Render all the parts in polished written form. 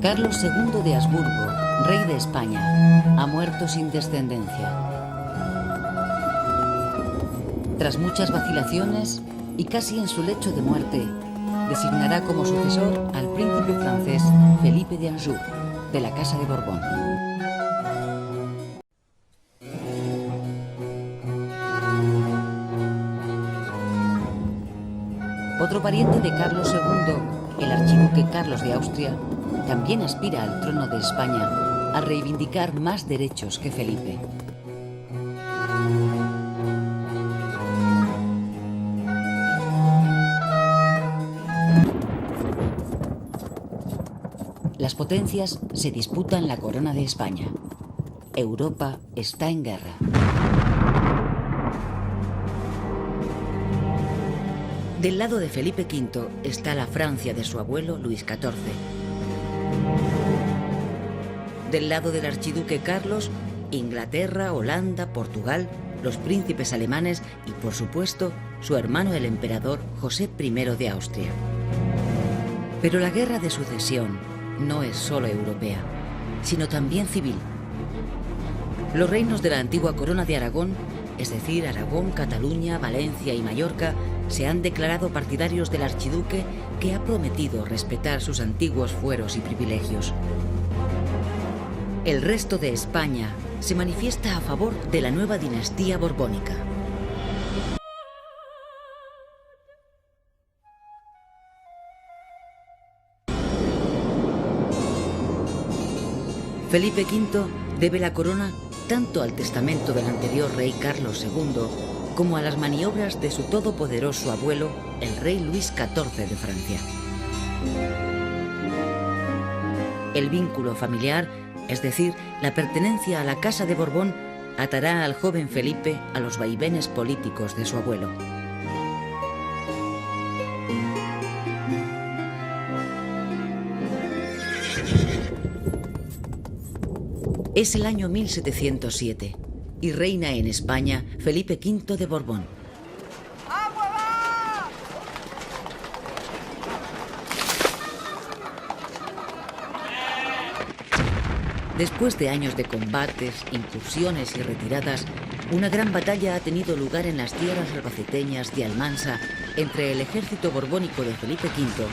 Carlos II de Habsburgo, rey de España, ha muerto sin descendencia. Tras muchas vacilaciones y casi en su lecho de muerte, designará como sucesor al príncipe francés Felipe de Anjou, de la Casa de Borbón. Otro pariente de Carlos II, el archiduque Carlos de Austria, también aspira al trono de España al reivindicar más derechos que Felipe. Las potencias se disputan la corona de España. Europa está en guerra. Del lado de Felipe V está la Francia de su abuelo Luis XIV. Del lado del archiduque Carlos, Inglaterra, Holanda, Portugal, los príncipes alemanes y, por supuesto, su hermano el emperador José I de Austria. Pero la guerra de sucesión no es solo europea, sino también civil. Los reinos de la antigua corona de Aragón, es decir, Aragón, Cataluña, Valencia y Mallorca, se han declarado partidarios del archiduque, que ha prometido respetar sus antiguos fueros y privilegios. El resto de España se manifiesta a favor de la nueva dinastía borbónica. Felipe V debe la corona tanto al testamento del anterior rey Carlos II como a las maniobras de su todopoderoso abuelo, el rey Luis XIV de Francia. El vínculo familiar, es decir, la pertenencia a la Casa de Borbón, atará al joven Felipe a los vaivenes políticos de su abuelo. Es el año 1707 y reina en España Felipe V de Borbón. Después de años de combates, incursiones y retiradas, una gran batalla ha tenido lugar en las tierras albaceteñas de Almansa entre el ejército borbónico de Felipe V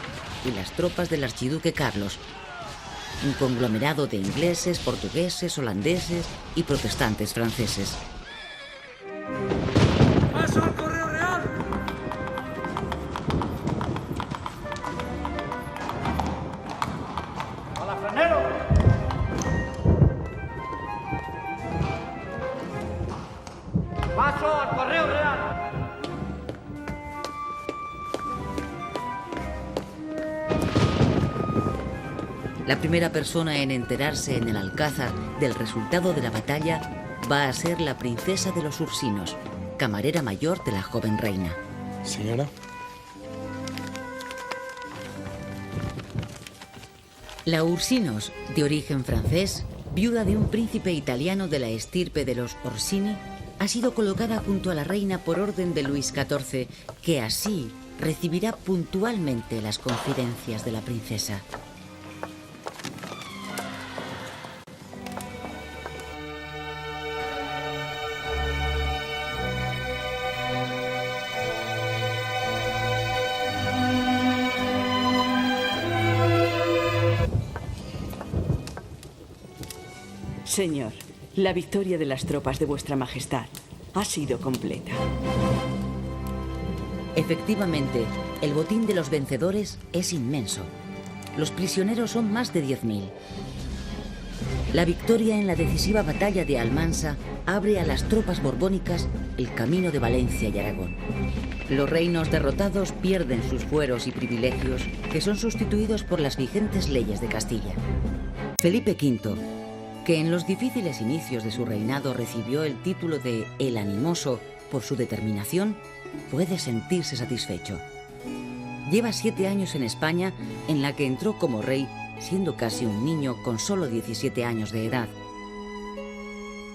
y las tropas del archiduque Carlos, un conglomerado de ingleses, portugueses, holandeses y protestantes franceses. ¡Paso al correo real! ¡Palafranero! ¡Paso al correo real! La primera persona en enterarse en el Alcázar del resultado de la batalla va a ser la princesa de los Ursinos, camarera mayor de la joven reina. Señora. La Ursinos, de origen francés, viuda de un príncipe italiano de la estirpe de los Orsini, ha sido colocada junto a la reina por orden de Luis XIV, que así recibirá puntualmente las confidencias de la princesa. Señor, la victoria de las tropas de Vuestra Majestad ha sido completa. Efectivamente, el botín de los vencedores es inmenso. Los prisioneros son más de 10.000. La victoria en la decisiva batalla de Almansa abre a las tropas borbónicas el camino de Valencia y Aragón. Los reinos derrotados pierden sus fueros y privilegios, que son sustituidos por las vigentes leyes de Castilla. Felipe V, que en los difíciles inicios de su reinado recibió el título de El Animoso por su determinación, puede sentirse satisfecho. Lleva 7 años en España, en la que entró como rey, siendo casi un niño con solo 17 años de edad.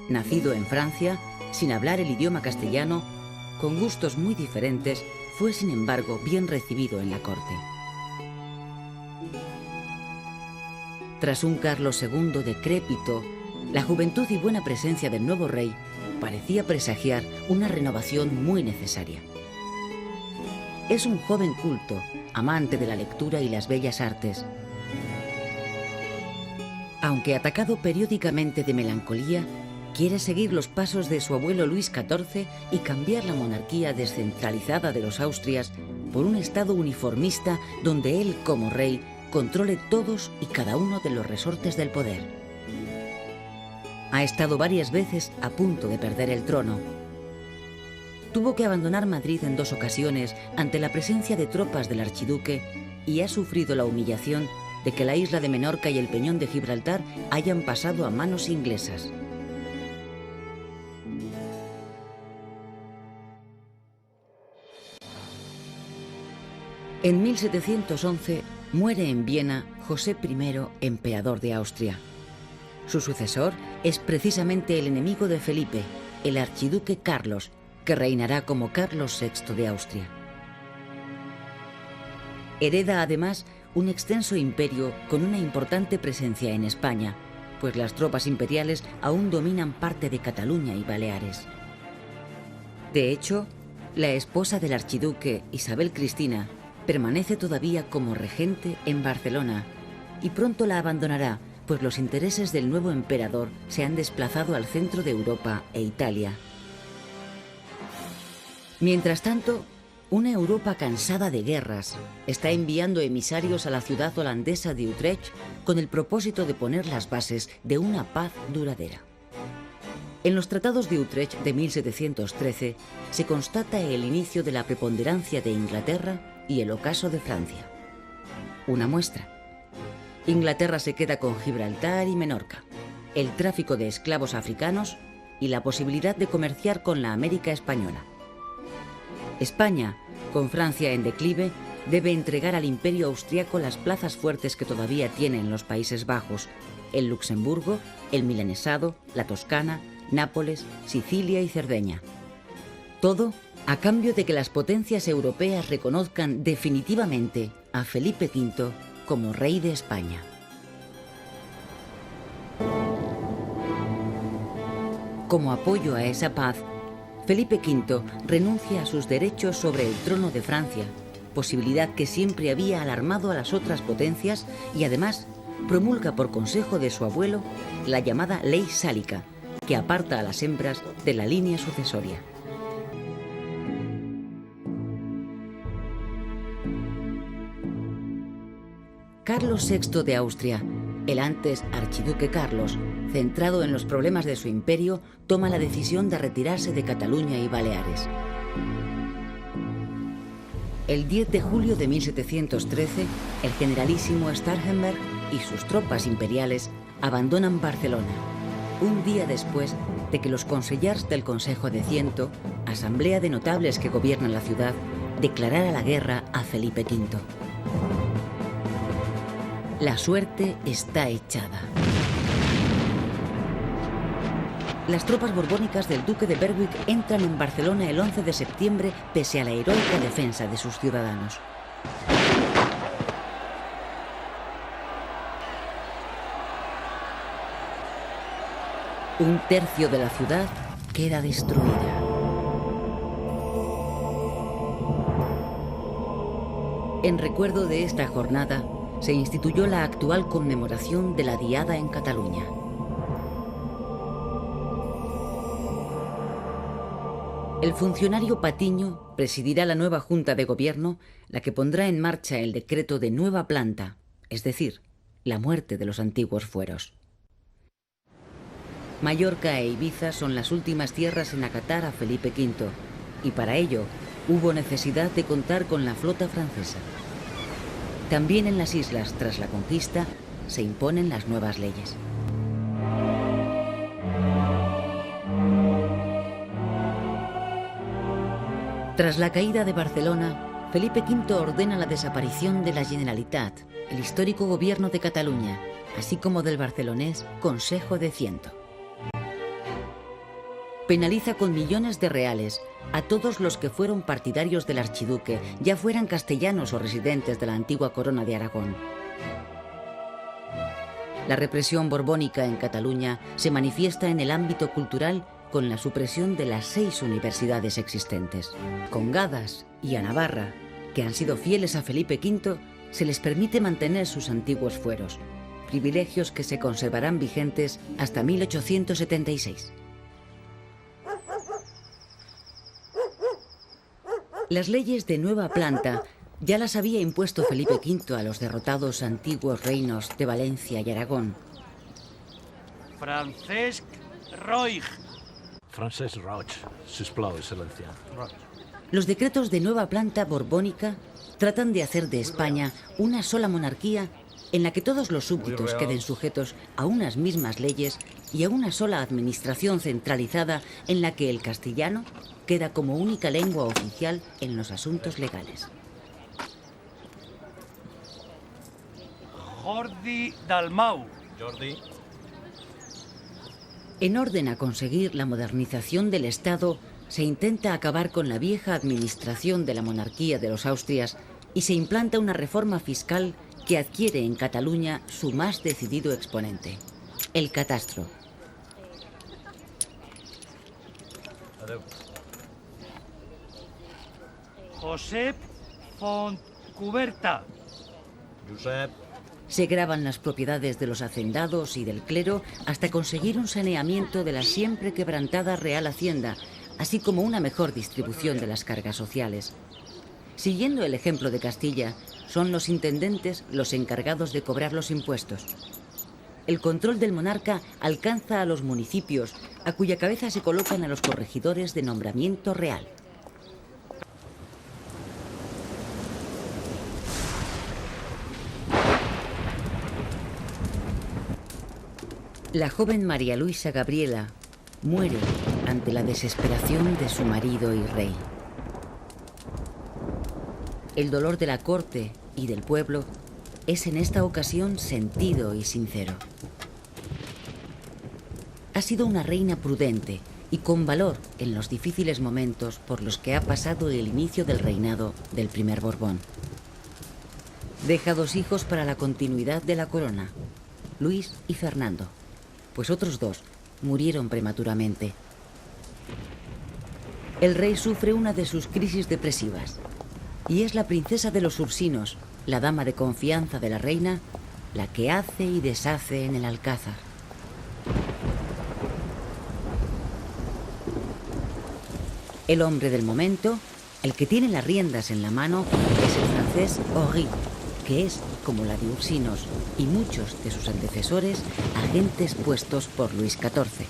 Nacido en Francia, sin hablar el idioma castellano, con gustos muy diferentes, fue sin embargo bien recibido en la corte. Tras un Carlos II decrépito, la juventud y buena presencia del nuevo rey parecía presagiar una renovación muy necesaria. Es un joven culto, amante de la lectura y las bellas artes. Aunque atacado periódicamente de melancolía, quiere seguir los pasos de su abuelo Luis XIV y cambiar la monarquía descentralizada de los Austrias por un estado uniformista donde él, como rey, controle todos y cada uno de los resortes del poder. Ha estado varias veces a punto de perder el trono. Tuvo que abandonar Madrid en 2 ocasiones ante la presencia de tropas del archiduque y ha sufrido la humillación de que la isla de Menorca y el peñón de Gibraltar hayan pasado a manos inglesas. En 1711 muere en Viena José I, emperador de Austria. Su sucesor es precisamente el enemigo de Felipe, el archiduque Carlos, que reinará como Carlos VI de Austria. Hereda además un extenso imperio con una importante presencia en España, pues las tropas imperiales aún dominan parte de Cataluña y Baleares. De hecho, la esposa del archiduque, Isabel Cristina, permanece todavía como regente en Barcelona y pronto la abandonará, pues los intereses del nuevo emperador se han desplazado al centro de Europa e Italia. Mientras tanto, una Europa cansada de guerras está enviando emisarios a la ciudad holandesa de Utrecht con el propósito de poner las bases de una paz duradera. En los tratados de Utrecht de 1713 se constata el inicio de la preponderancia de Inglaterra y el ocaso de Francia. Una muestra. Inglaterra se queda con Gibraltar y Menorca, el tráfico de esclavos africanos y la posibilidad de comerciar con la América española. España, con Francia en declive, debe entregar al imperio austriaco las plazas fuertes que todavía tiene en los Países Bajos, el Luxemburgo, el Milanesado, la Toscana, Nápoles, Sicilia y Cerdeña. Todo a cambio de que las potencias europeas reconozcan definitivamente a Felipe V como rey de España. Como apoyo a esa paz, Felipe V renuncia a sus derechos sobre el trono de Francia, posibilidad que siempre había alarmado a las otras potencias, y además promulga por consejo de su abuelo la llamada Ley Sálica, que aparta a las hembras de la línea sucesoria. Carlos VI de Austria, el antes archiduque Carlos, centrado en los problemas de su imperio, toma la decisión de retirarse de Cataluña y Baleares. El 10 de julio de 1713, el generalísimo Starhemberg y sus tropas imperiales abandonan Barcelona, un día después de que los consellers del Consejo de Ciento, asamblea de notables que gobiernan la ciudad, declarara la guerra a Felipe V. La suerte está echada. Las tropas borbónicas del duque de Berwick entran en Barcelona el 11 de septiembre pese a la heroica defensa de sus ciudadanos. Un tercio de la ciudad queda destruida. En recuerdo de esta jornada, se instituyó la actual conmemoración de la Diada en Cataluña. El funcionario Patiño presidirá la nueva Junta de Gobierno, la que pondrá en marcha el decreto de nueva planta, es decir, la muerte de los antiguos fueros. Mallorca e Ibiza son las últimas tierras en acatar a Felipe V, y para ello hubo necesidad de contar con la flota francesa. También en las islas, tras la conquista, se imponen las nuevas leyes. Tras la caída de Barcelona, Felipe V ordena la desaparición de la Generalitat, el histórico gobierno de Cataluña, así como del barcelonés Consejo de Ciento. Penaliza con millones de reales a todos los que fueron partidarios del archiduque, ya fueran castellanos o residentes de la antigua corona de Aragón. La represión borbónica en Cataluña se manifiesta en el ámbito cultural con la supresión de las 6 universidades existentes. Con Gadas y a Navarra, que han sido fieles a Felipe V, se les permite mantener sus antiguos fueros, privilegios que se conservarán vigentes hasta 1876. Las leyes de nueva planta ya las había impuesto Felipe V a los derrotados antiguos reinos de Valencia y Aragón. Francesc Roig. Francesc Roig, sisplau, excelencia. Los decretos de nueva planta borbónica tratan de hacer de España una sola monarquía en la que todos los súbditos queden sujetos a unas mismas leyes y a una sola administración centralizada en la que el castellano queda como única lengua oficial en los asuntos legales. Jordi Dalmau. Jordi. En orden a conseguir la modernización del Estado, se intenta acabar con la vieja administración de la monarquía de los Austrias y se implanta una reforma fiscal que adquiere en Cataluña su más decidido exponente, el catastro. Adeu. Josep Fontcuberta. Josep. Se graban las propiedades de los hacendados y del clero hasta conseguir un saneamiento de la siempre quebrantada Real Hacienda, así como una mejor distribución de las cargas sociales. Siguiendo el ejemplo de Castilla, son los intendentes los encargados de cobrar los impuestos. El control del monarca alcanza a los municipios, a cuya cabeza se colocan a los corregidores de nombramiento real. La joven María Luisa Gabriela muere ante la desesperación de su marido y rey. El dolor de la corte y del pueblo es en esta ocasión sentido y sincero. Ha sido una reina prudente y con valor en los difíciles momentos por los que ha pasado el inicio del reinado del primer Borbón. Deja 2 hijos para la continuidad de la corona, Luis y Fernando, pues otros 2 murieron prematuramente. El rey sufre una de sus crisis depresivas y es la princesa de los Ursinos, la dama de confianza de la reina, la que hace y deshace en el Alcázar. El hombre del momento, el que tiene las riendas en la mano, es el francés Henri, que es, como la de Ursinos y muchos de sus antecesores, agentes puestos por Luis XIV.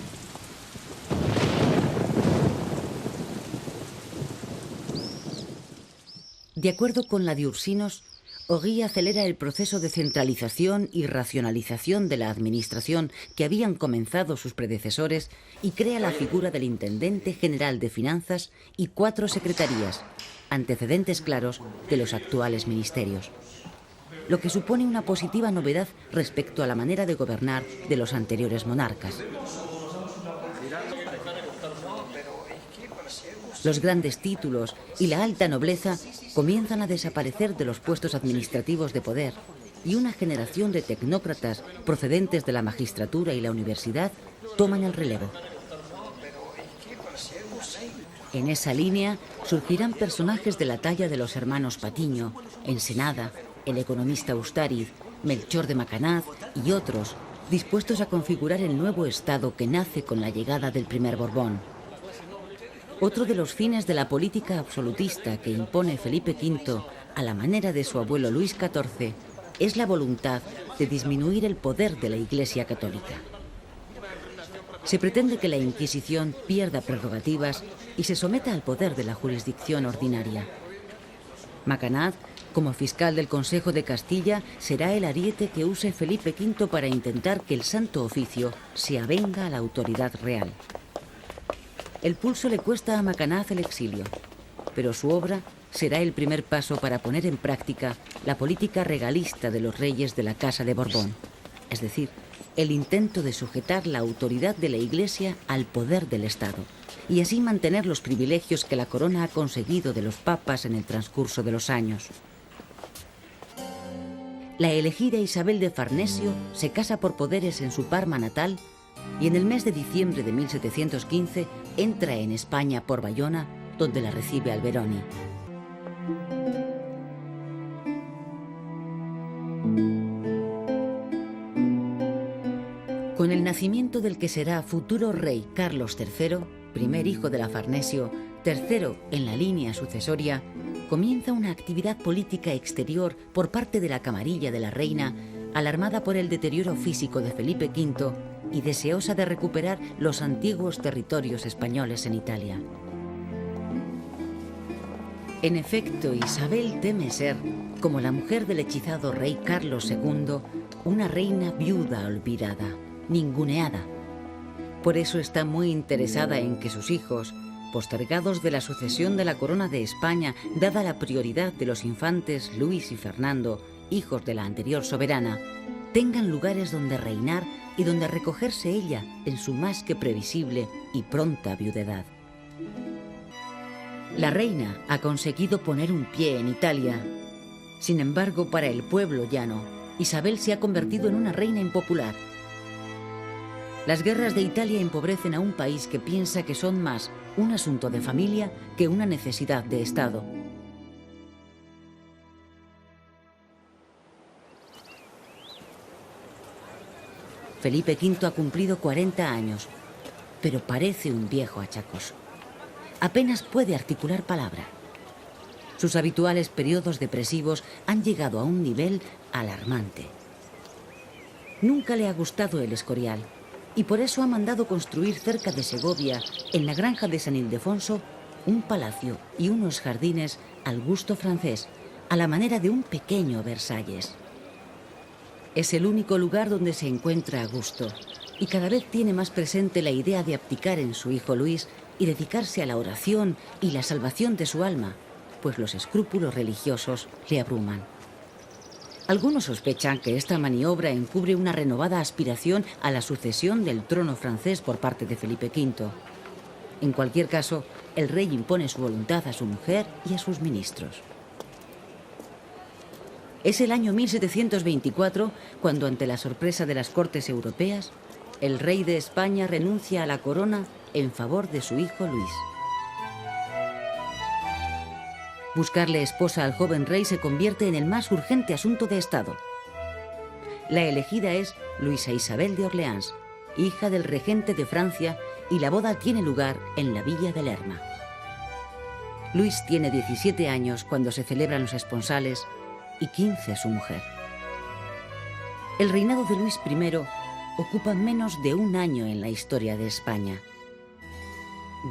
De acuerdo con la de Ursinos, Henri acelera el proceso de centralización y racionalización de la administración que habían comenzado sus predecesores y crea la figura del Intendente General de Finanzas y 4 secretarías, antecedentes claros de los actuales ministerios, lo que supone una positiva novedad respecto a la manera de gobernar de los anteriores monarcas. Los grandes títulos y la alta nobleza comienzan a desaparecer de los puestos administrativos de poder y una generación de tecnócratas procedentes de la magistratura y la universidad toman el relevo. En esa línea surgirán personajes de la talla de los hermanos Patiño, Ensenada, el economista Ustariz, Melchor de Macanaz y otros, dispuestos a configurar el nuevo Estado que nace con la llegada del primer Borbón. Otro de los fines de la política absolutista que impone Felipe V a la manera de su abuelo Luis XIV es la voluntad de disminuir el poder de la Iglesia Católica. Se pretende que la Inquisición pierda prerrogativas y se someta al poder de la jurisdicción ordinaria. Macanaz, como fiscal del Consejo de Castilla, será el ariete que use Felipe V para intentar que el Santo Oficio se avenga a la autoridad real. El pulso le cuesta a Macanaz el exilio, pero su obra será el primer paso para poner en práctica la política regalista de los reyes de la Casa de Borbón, es decir, el intento de sujetar la autoridad de la Iglesia al poder del Estado, y así mantener los privilegios que la corona ha conseguido de los papas en el transcurso de los años. la elegida Isabel de Farnesio se casa por poderes en su Parma natal y en el mes de diciembre de 1715 entra en España por Bayona, donde la recibe Alberoni. Con el nacimiento del que será futuro rey Carlos III, primer hijo de la Farnesio, tercero en la línea sucesoria, comienza una actividad política exterior por parte de la camarilla de la reina, alarmada por el deterioro físico de Felipe V y deseosa de recuperar los antiguos territorios españoles en Italia. En efecto, Isabel teme ser, como la mujer del hechizado rey Carlos II, una reina viuda olvidada, ninguneada. Por eso está muy interesada en que sus hijos, postergados de la sucesión de la corona de España, dada la prioridad de los infantes Luis y Fernando, hijos de la anterior soberana, tengan lugares donde reinar y donde recogerse ella en su más que previsible y pronta viudedad. La reina ha conseguido poner un pie en Italia. Sin embargo, para el pueblo llano, Isabel se ha convertido en una reina impopular. Las guerras de Italia empobrecen a un país que piensa que son más un asunto de familia que una necesidad de Estado. Felipe V ha cumplido 40 años, pero parece un viejo achacoso. Apenas puede articular palabra. Sus habituales periodos depresivos han llegado a un nivel alarmante. Nunca le ha gustado el Escorial y por eso ha mandado construir cerca de Segovia, en la granja de San Ildefonso, un palacio y unos jardines al gusto francés, a la manera de un pequeño Versalles. Es el único lugar donde se encuentra a gusto y cada vez tiene más presente la idea de abdicar en su hijo Luis y dedicarse a la oración y la salvación de su alma, pues los escrúpulos religiosos le abruman. Algunos sospechan que esta maniobra encubre una renovada aspiración a la sucesión del trono francés por parte de Felipe V. En cualquier caso, el rey impone su voluntad a su mujer y a sus ministros. Es el año 1724 cuando, ante la sorpresa de las cortes europeas, el rey de España renuncia a la corona en favor de su hijo Luis. Buscarle esposa al joven rey se convierte en el más urgente asunto de Estado. La elegida es Luisa Isabel de Orleans, hija del regente de Francia, y la boda tiene lugar en la villa de Lerma. Luis tiene 17 años cuando se celebran los esponsales y 15 su mujer. El reinado de Luis I ocupa menos de un año en la historia de España.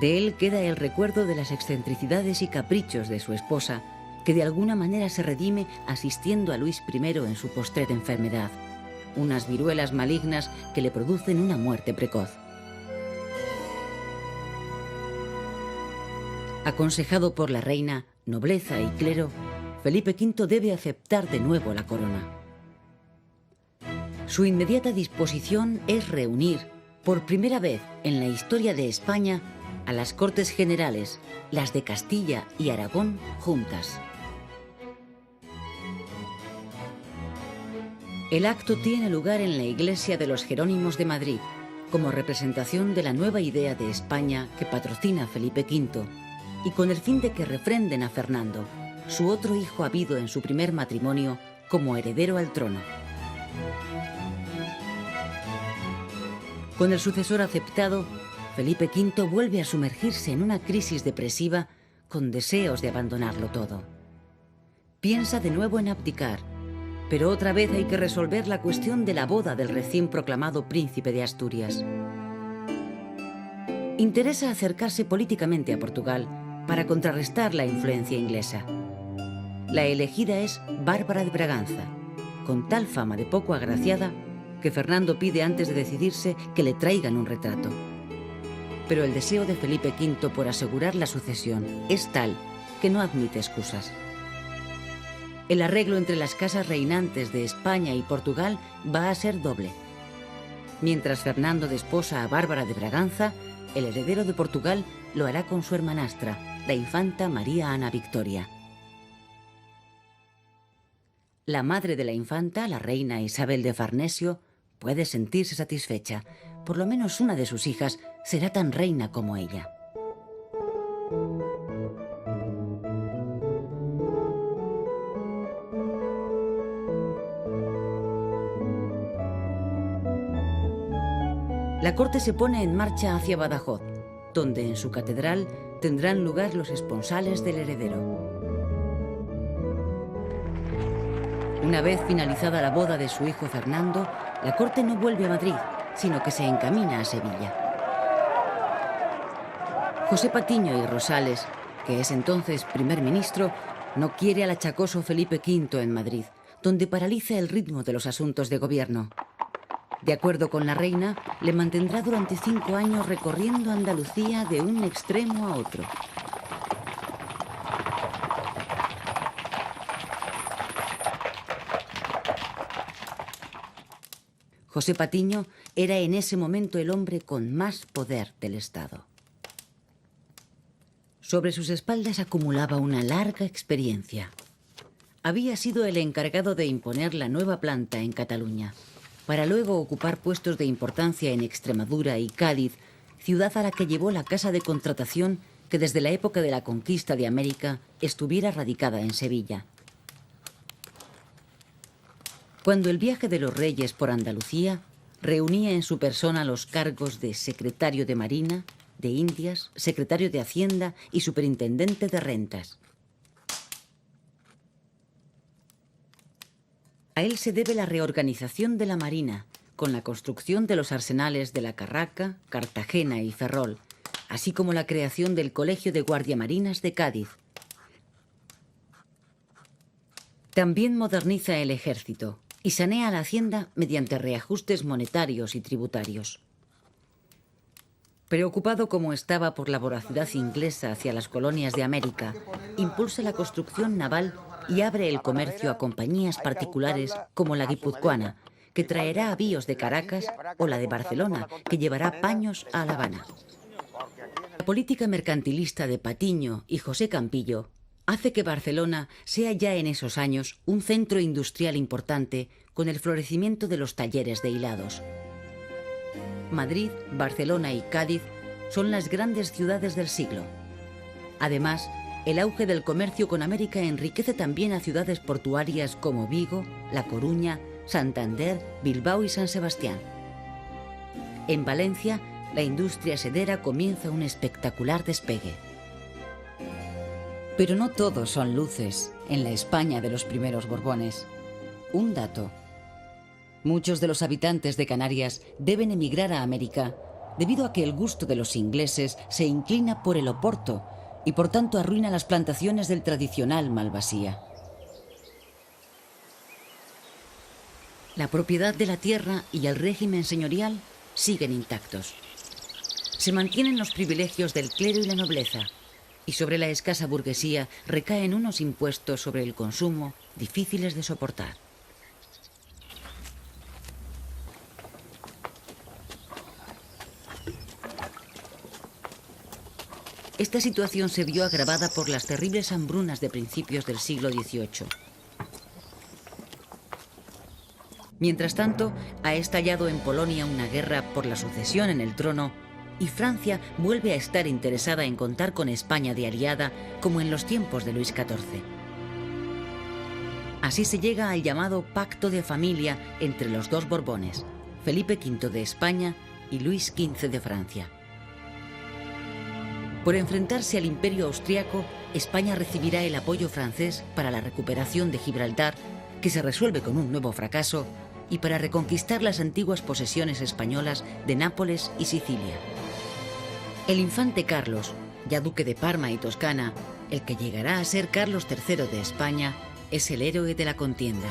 De él queda el recuerdo de las excentricidades y caprichos de su esposa, que de alguna manera se redime asistiendo a Luis I en su postrera enfermedad, unas viruelas malignas que le producen una muerte precoz. Aconsejado por la reina, nobleza y clero, Felipe V debe aceptar de nuevo la corona. Su inmediata disposición es reunir, por primera vez en la historia de España, a las Cortes Generales, las de Castilla y Aragón, juntas. El acto tiene lugar en la iglesia de los Jerónimos de Madrid, como representación de la nueva idea de España que patrocina Felipe V, y con el fin de que refrenden a Fernando, su otro hijo habido en su primer matrimonio, como heredero al trono. Con el sucesor aceptado, Felipe V vuelve a sumergirse en una crisis depresiva con deseos de abandonarlo todo. Piensa de nuevo en abdicar, pero otra vez hay que resolver la cuestión de la boda del recién proclamado príncipe de Asturias. Interesa acercarse políticamente a Portugal para contrarrestar la influencia inglesa. La elegida es Bárbara de Braganza, con tal fama de poco agraciada que Fernando pide antes de decidirse que le traigan un retrato. Pero el deseo de Felipe V por asegurar la sucesión es tal que no admite excusas. El arreglo entre las casas reinantes de España y Portugal va a ser doble. Mientras Fernando desposa a Bárbara de Braganza, el heredero de Portugal lo hará con su hermanastra, la infanta María Ana Victoria. la madre de la infanta, la reina Isabel de Farnesio, puede sentirse satisfecha. Por lo menos una de sus hijas será tan reina como ella. La corte se pone en marcha hacia Badajoz, donde en su catedral tendrán lugar los esponsales del heredero. Una vez finalizada la boda de su hijo Fernando, la corte no vuelve a Madrid, sino que se encamina a Sevilla. José Patiño y Rosales, que es entonces primer ministro, no quiere al achacoso Felipe V en Madrid, donde paraliza el ritmo de los asuntos de gobierno. De acuerdo con la reina, le mantendrá durante 5 años recorriendo Andalucía de un extremo a otro. José Patiño era en ese momento el hombre con más poder del Estado. Sobre sus espaldas acumulaba una larga experiencia. Había sido el encargado de imponer la nueva planta en Cataluña, para luego ocupar puestos de importancia en Extremadura y Cádiz, ciudad a la que llevó la casa de contratación que desde la época de la conquista de América estuviera radicada en Sevilla. Cuando el viaje de los reyes por Andalucía reunía en su persona los cargos de secretario de Marina, de Indias, secretario de Hacienda y superintendente de rentas. A él se debe la reorganización de la Marina, con la construcción de los arsenales de La Carraca, Cartagena y Ferrol, así como la creación del Colegio de Guardiamarinas de Cádiz. También moderniza el ejército y sanea la hacienda mediante reajustes monetarios y tributarios. Preocupado como estaba por la voracidad inglesa hacia las colonias de América, impulsa la construcción naval y abre el comercio a compañías particulares como la guipuzcoana, que traerá avíos de Caracas, o la de Barcelona, que llevará paños a La Habana. La política mercantilista de Patiño y José Campillo hace que Barcelona sea ya en esos años un centro industrial importante con el florecimiento de los talleres de hilados. Madrid, Barcelona y Cádiz son las grandes ciudades del siglo. Además, el auge del comercio con América enriquece también a ciudades portuarias como Vigo, La Coruña, Santander, Bilbao y San Sebastián. En Valencia, la industria sedera comienza un espectacular despegue. Pero no todos son luces en la España de los primeros Borbones. Un dato: muchos de los habitantes de Canarias deben emigrar a América debido a que el gusto de los ingleses se inclina por el oporto y por tanto arruina las plantaciones del tradicional malvasía. La propiedad de la tierra y el régimen señorial siguen intactos. Se mantienen los privilegios del clero y la nobleza, y sobre la escasa burguesía recaen unos impuestos sobre el consumo difíciles de soportar. Esta situación se vio agravada por las terribles hambrunas de principios del siglo XVIII. Mientras tanto, ha estallado en Polonia una guerra por la sucesión en el trono y Francia vuelve a estar interesada en contar con España de aliada como en los tiempos de Luis XIV. Así se llega al llamado Pacto de Familia entre los dos Borbones, Felipe V de España y Luis XV de Francia. Por enfrentarse al Imperio austriaco, España recibirá el apoyo francés para la recuperación de Gibraltar, que se resuelve con un nuevo fracaso, y para reconquistar las antiguas posesiones españolas de Nápoles y Sicilia. El infante Carlos, ya duque de Parma y Toscana, el que llegará a ser Carlos III de España, es el héroe de la contienda.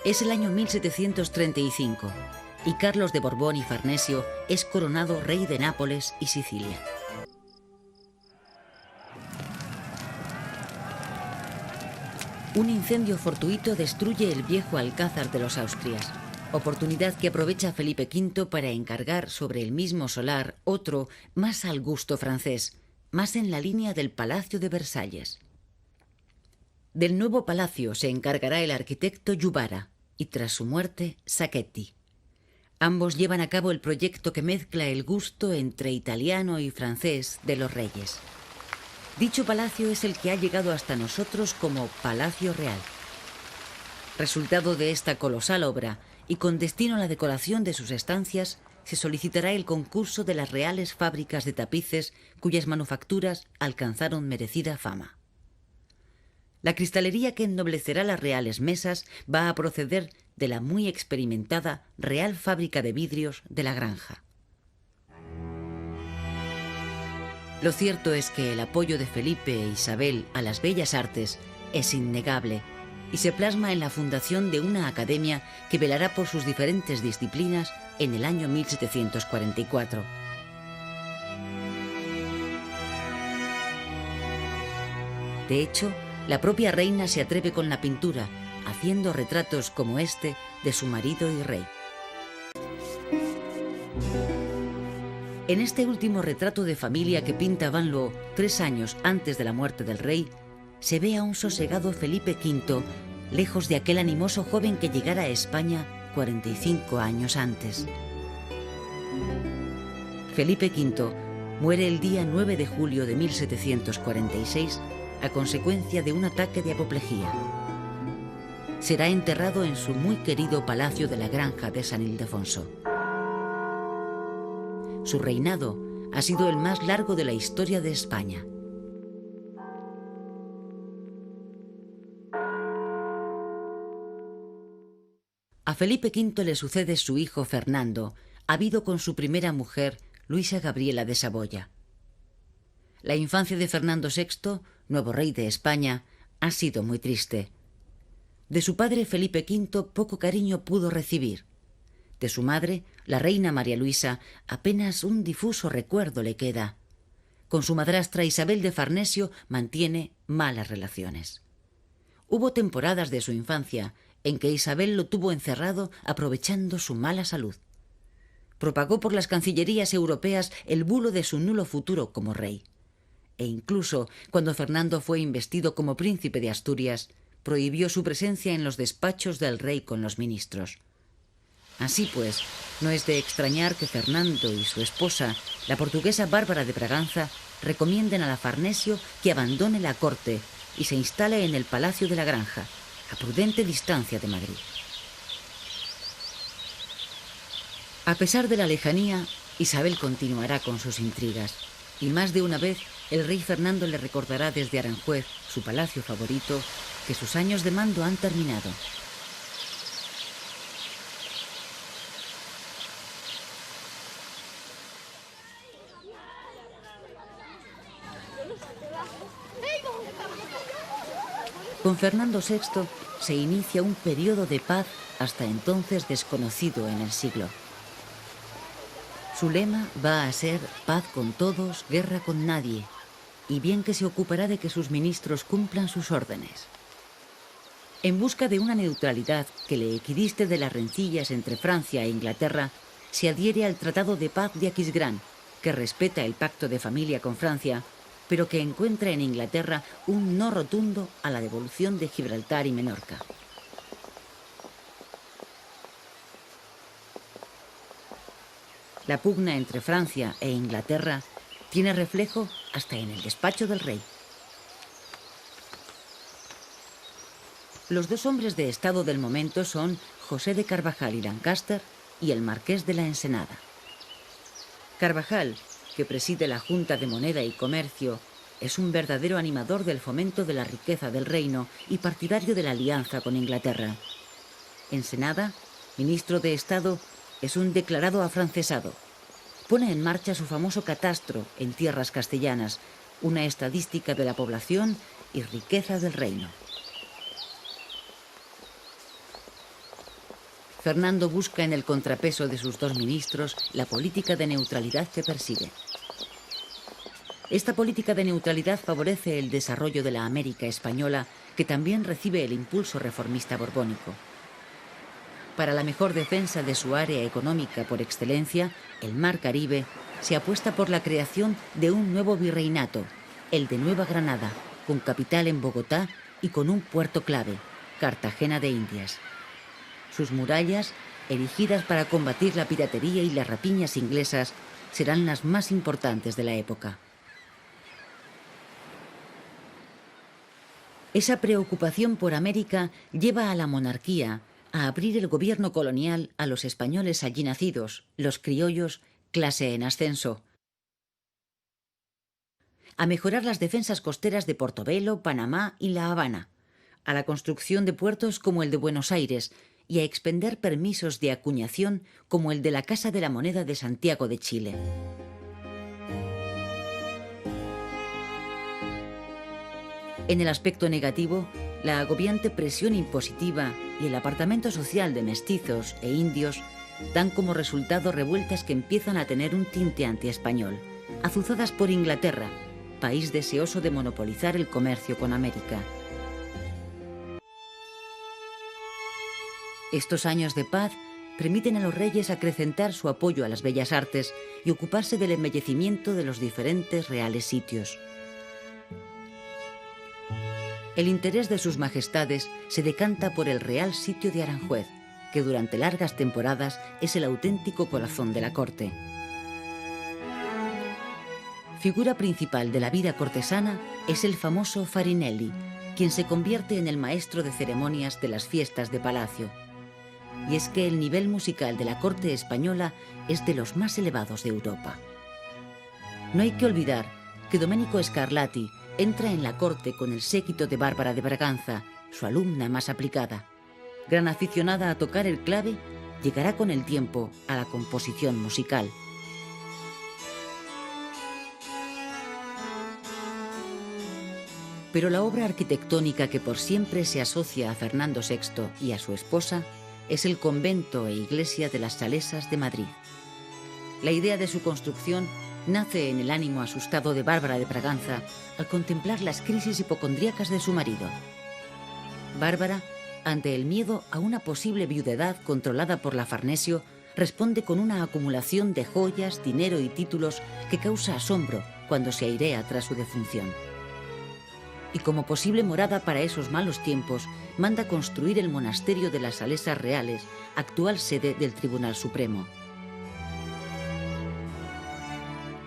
Es el año 1735. Y Carlos de Borbón y Farnesio es coronado rey de Nápoles y Sicilia. Un incendio fortuito destruye el viejo alcázar de los Austrias, oportunidad que aprovecha Felipe V para encargar sobre el mismo solar otro más al gusto francés, más en la línea del Palacio de Versalles. Del nuevo palacio se encargará el arquitecto Yubara y tras su muerte Sacchetti. Ambos llevan a cabo el proyecto que mezcla el gusto entre italiano y francés de los reyes. Dicho palacio es el que ha llegado hasta nosotros como Palacio Real. Resultado de esta colosal obra y con destino a la decoración de sus estancias, se solicitará el concurso de las reales fábricas de tapices cuyas manufacturas alcanzaron merecida fama. La cristalería que ennoblecerá las reales mesas va a proceder de la muy experimentada Real Fábrica de Vidrios de la Granja. Lo cierto es que el apoyo de Felipe e Isabel a las bellas artes es innegable y se plasma en la fundación de una academia que velará por sus diferentes disciplinas en el año 1744. De hecho, la propia reina se atreve con la pintura, haciendo retratos como este de su marido y rey. En este último retrato de familia que pinta Van Loo 3 años antes de la muerte del rey, se ve a un sosegado Felipe V, lejos de aquel animoso joven que llegara a España 45 años antes. Felipe V muere el día 9 de julio de 1746 a consecuencia de un ataque de apoplejía. Será enterrado en su muy querido palacio de la Granja de San Ildefonso. Su reinado ha sido el más largo de la historia de España. A Felipe V le sucede su hijo Fernando, habido con su primera mujer, Luisa Gabriela de Saboya. La infancia de Fernando VI, nuevo rey de España, ha sido muy triste. De su padre Felipe V poco cariño pudo recibir. De su madre, la reina María Luisa, apenas un difuso recuerdo le queda. Con su madrastra Isabel de Farnesio mantiene malas relaciones. Hubo temporadas de su infancia en que Isabel lo tuvo encerrado aprovechando su mala salud. Propagó por las cancillerías europeas el bulo de su nulo futuro como rey. E incluso, cuando Fernando fue investido como príncipe de Asturias, prohibió su presencia en los despachos del rey con los ministros. Así pues, no es de extrañar que Fernando y su esposa, la portuguesa Bárbara de Braganza, recomienden a la Farnesio que abandone la corte y se instale en el Palacio de la Granja, a prudente distancia de Madrid. A pesar de la lejanía, Isabel continuará con sus intrigas, y más de una vez el rey Fernando le recordará desde Aranjuez, su palacio favorito, que sus años de mando han terminado. Con Fernando VI se inicia un periodo de paz hasta entonces desconocido en el siglo. Su lema va a ser paz con todos, guerra con nadie, y bien que se ocupará de que sus ministros cumplan sus órdenes. En busca de una neutralidad que le equidiste de las rencillas entre Francia e Inglaterra, se adhiere al Tratado de Paz de Aquisgrán, que respeta el pacto de familia con Francia, pero que encuentra en Inglaterra un no rotundo a la devolución de Gibraltar y Menorca. La pugna entre Francia e Inglaterra tiene reflejo hasta en el despacho del rey. Los dos hombres de estado del momento son José de Carvajal y Lancaster y el marqués de la Ensenada. Carvajal, que preside la Junta de Moneda y Comercio, es un verdadero animador del fomento de la riqueza del reino y partidario de la alianza con Inglaterra. Ensenada, ministro de Estado, es un declarado afrancesado. Pone en marcha su famoso catastro en tierras castellanas, una estadística de la población y riqueza del reino. Fernando busca en el contrapeso de sus dos ministros la política de neutralidad que persigue. Esta política de neutralidad favorece el desarrollo de la América española, que también recibe el impulso reformista borbónico. Para la mejor defensa de su área económica por excelencia, el Mar Caribe, se apuesta por la creación de un nuevo virreinato, el de Nueva Granada, con capital en Bogotá y con un puerto clave, Cartagena de Indias. Sus murallas, erigidas para combatir la piratería y las rapiñas inglesas, serán las más importantes de la época. Esa preocupación por América lleva a la monarquía a abrir el gobierno colonial a los españoles allí nacidos, los criollos, clase en ascenso, a mejorar las defensas costeras de Portobelo, Panamá y La Habana, a la construcción de puertos como el de Buenos Aires y a expender permisos de acuñación como el de la Casa de la Moneda de Santiago de Chile. En el aspecto negativo, la agobiante presión impositiva y el apartamento social de mestizos e indios dan como resultado revueltas que empiezan a tener un tinte antiespañol, azuzadas por Inglaterra, país deseoso de monopolizar el comercio con América. Estos años de paz permiten a los reyes acrecentar su apoyo a las bellas artes y ocuparse del embellecimiento de los diferentes reales sitios. El interés de sus majestades se decanta por el Real Sitio de Aranjuez, que durante largas temporadas es el auténtico corazón de la corte. Figura principal de la vida cortesana es el famoso Farinelli, quien se convierte en el maestro de ceremonias de las fiestas de palacio. Y es que el nivel musical de la corte española es de los más elevados de Europa. No hay que olvidar que Domenico Scarlatti entra en la corte con el séquito de Bárbara de Braganza, su alumna más aplicada. Gran aficionada a tocar el clave, llegará con el tiempo a la composición musical. Pero la obra arquitectónica que por siempre se asocia a Fernando VI y a su esposa es el convento e iglesia de las Salesas de Madrid. La idea de su construcción nace en el ánimo asustado de Bárbara de Braganza al contemplar las crisis hipocondríacas de su marido. Bárbara, ante el miedo a una posible viudedad controlada por la Farnesio, responde con una acumulación de joyas, dinero y títulos que causa asombro cuando se airea tras su defunción. Y como posible morada para esos malos tiempos, manda construir el monasterio de las Salesas Reales, actual sede del Tribunal Supremo.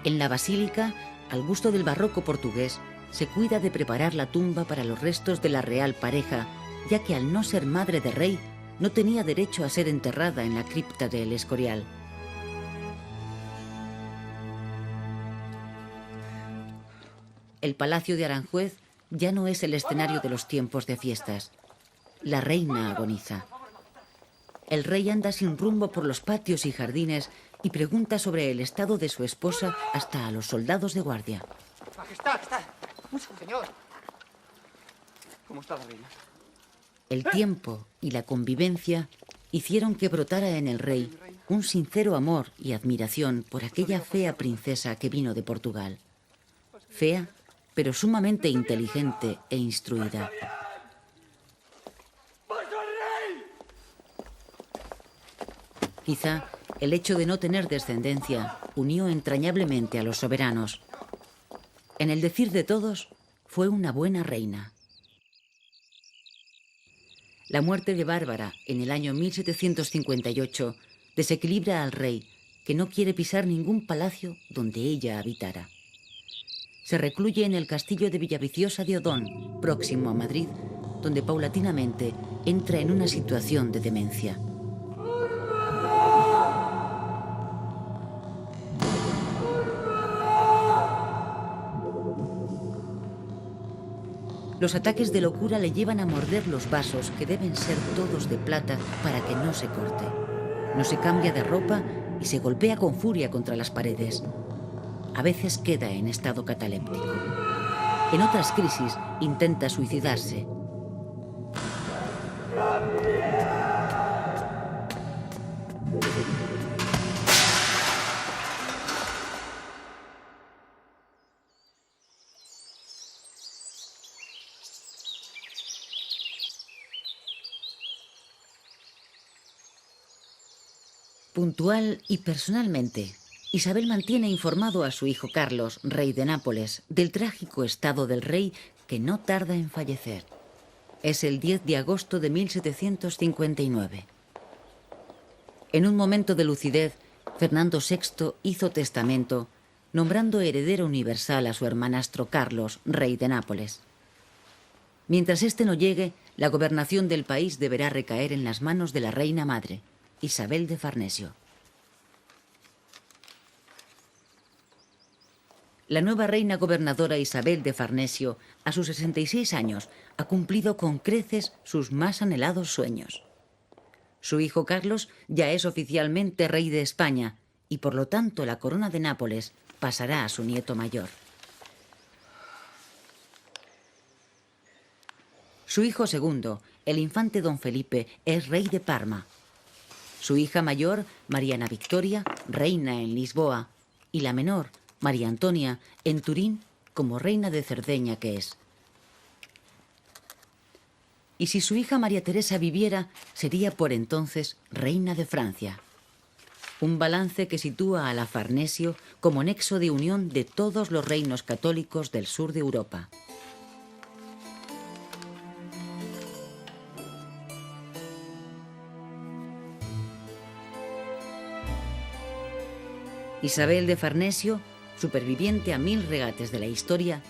En la basílica, al gusto del barroco portugués, se cuida de preparar la tumba para los restos de la real pareja, ya que al no ser madre de rey, no tenía derecho a ser enterrada en la cripta de El Escorial. El Palacio de Aranjuez ya no es el escenario de los tiempos de fiestas. La reina agoniza. El rey anda sin rumbo por los patios y jardines y pregunta sobre el estado de su esposa hasta a los soldados de guardia. Majestad, señor. ¿Cómo está la reina? El tiempo y la convivencia hicieron que brotara en el rey un sincero amor y admiración por aquella fea princesa que vino de Portugal. Fea, pero sumamente inteligente e instruida. Quizá el hecho de no tener descendencia unió entrañablemente a los soberanos. En el decir de todos, fue una buena reina. La muerte de Bárbara en el año 1758 desequilibra al rey, que no quiere pisar ningún palacio donde ella habitara. Se recluye en el castillo de Villaviciosa de Odón, próximo a Madrid, donde paulatinamente entra en una situación de demencia. Los ataques de locura le llevan a morder los vasos, que deben ser todos de plata para que no se corte. No se cambia de ropa y se golpea con furia contra las paredes. A veces queda en estado cataléptico. En otras crisis intenta suicidarse. Puntual y personalmente, Isabel mantiene informado a su hijo Carlos, rey de Nápoles, del trágico estado del rey que no tarda en fallecer. Es el 10 de agosto de 1759. En un momento de lucidez, Fernando VI hizo testamento, nombrando heredero universal a su hermanastro Carlos, rey de Nápoles. Mientras este no llegue, la gobernación del país deberá recaer en las manos de la reina madre, Isabel de Farnesio. La nueva reina gobernadora Isabel de Farnesio, a sus 66 años, ha cumplido con creces sus más anhelados sueños. Su hijo Carlos ya es oficialmente rey de España y por lo tanto la corona de Nápoles pasará a su nieto mayor. Su hijo segundo, el infante don Felipe, es rey de Parma. Su hija mayor, Mariana Victoria, reina en Lisboa, y la menor, María Antonia, en Turín, como reina de Cerdeña que es. Y si su hija María Teresa viviera, sería por entonces reina de Francia. Un balance que sitúa a la Farnesio como nexo de unión de todos los reinos católicos del sur de Europa. Isabel de Farnesio, superviviente a 1000 regates de la historia,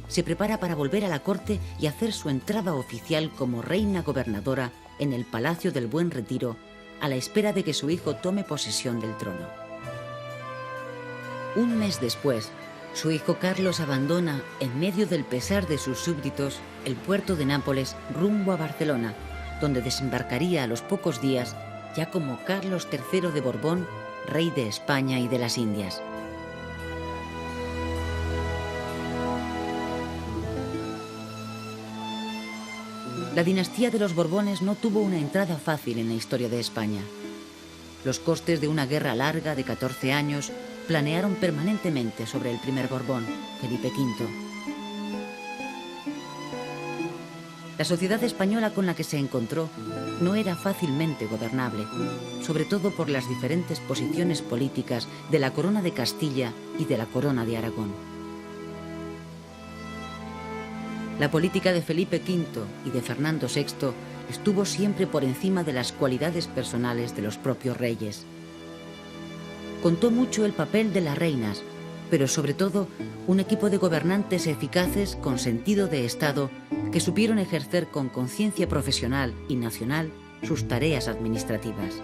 se prepara para volver a la corte y hacer su entrada oficial como reina gobernadora en el Palacio del Buen Retiro, a la espera de que su hijo tome posesión del trono. Un mes después, su hijo Carlos abandona, en medio del pesar de sus súbditos, el puerto de Nápoles rumbo a Barcelona, donde desembarcaría a los pocos días ya como Carlos III de Borbón, rey de España y de las Indias. La dinastía de los Borbones no tuvo una entrada fácil en la historia de España. Los costes de una guerra larga de 14 años planearon permanentemente sobre el primer Borbón, Felipe V. La sociedad española con la que se encontró no era fácilmente gobernable, sobre todo por las diferentes posiciones políticas de la Corona de Castilla y de la Corona de Aragón. La política de Felipe V y de Fernando VI estuvo siempre por encima de las cualidades personales de los propios reyes. Contó mucho el papel de las reinas, pero sobre todo un equipo de gobernantes eficaces con sentido de Estado que supieron ejercer con conciencia profesional y nacional sus tareas administrativas.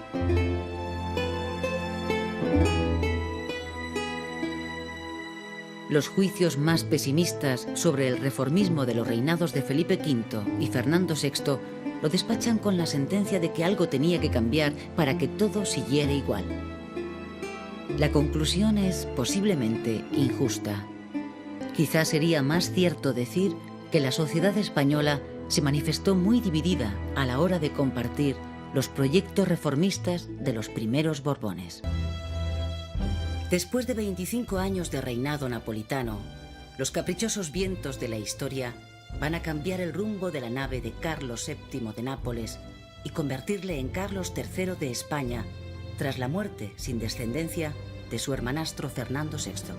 Los juicios más pesimistas sobre el reformismo de los reinados de Felipe V y Fernando VI lo despachan con la sentencia de que algo tenía que cambiar para que todo siguiera igual. La conclusión es posiblemente injusta. Quizás sería más cierto decir que la sociedad española se manifestó muy dividida a la hora de compartir los proyectos reformistas de los primeros Borbones. Después de 25 años de reinado napolitano, los caprichosos vientos de la historia van a cambiar el rumbo de la nave de Carlos VII de Nápoles y convertirle en Carlos III de España tras la muerte sin descendencia de su hermanastro Fernando VI.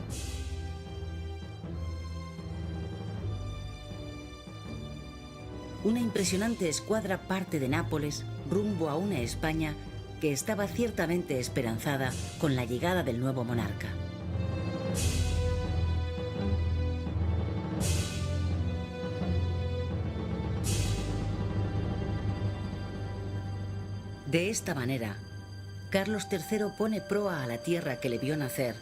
Una impresionante escuadra parte de Nápoles rumbo a una España que estaba ciertamente esperanzada con la llegada del nuevo monarca. De esta manera, Carlos III pone proa a la tierra que le vio nacer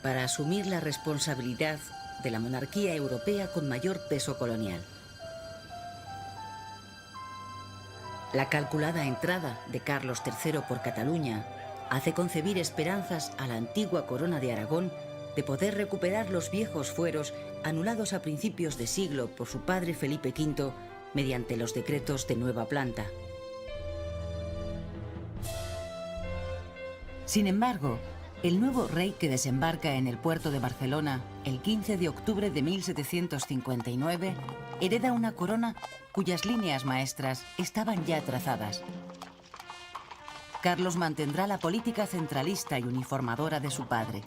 para asumir la responsabilidad de la monarquía europea con mayor peso colonial. La calculada entrada de Carlos III por Cataluña hace concebir esperanzas a la antigua corona de Aragón de poder recuperar los viejos fueros anulados a principios de siglo por su padre Felipe V mediante los decretos de Nueva Planta. Sin embargo, el nuevo rey que desembarca en el puerto de Barcelona el 15 de octubre de 1759 hereda una corona cuyas líneas maestras estaban ya trazadas. Carlos mantendrá la política centralista y uniformadora de su padre.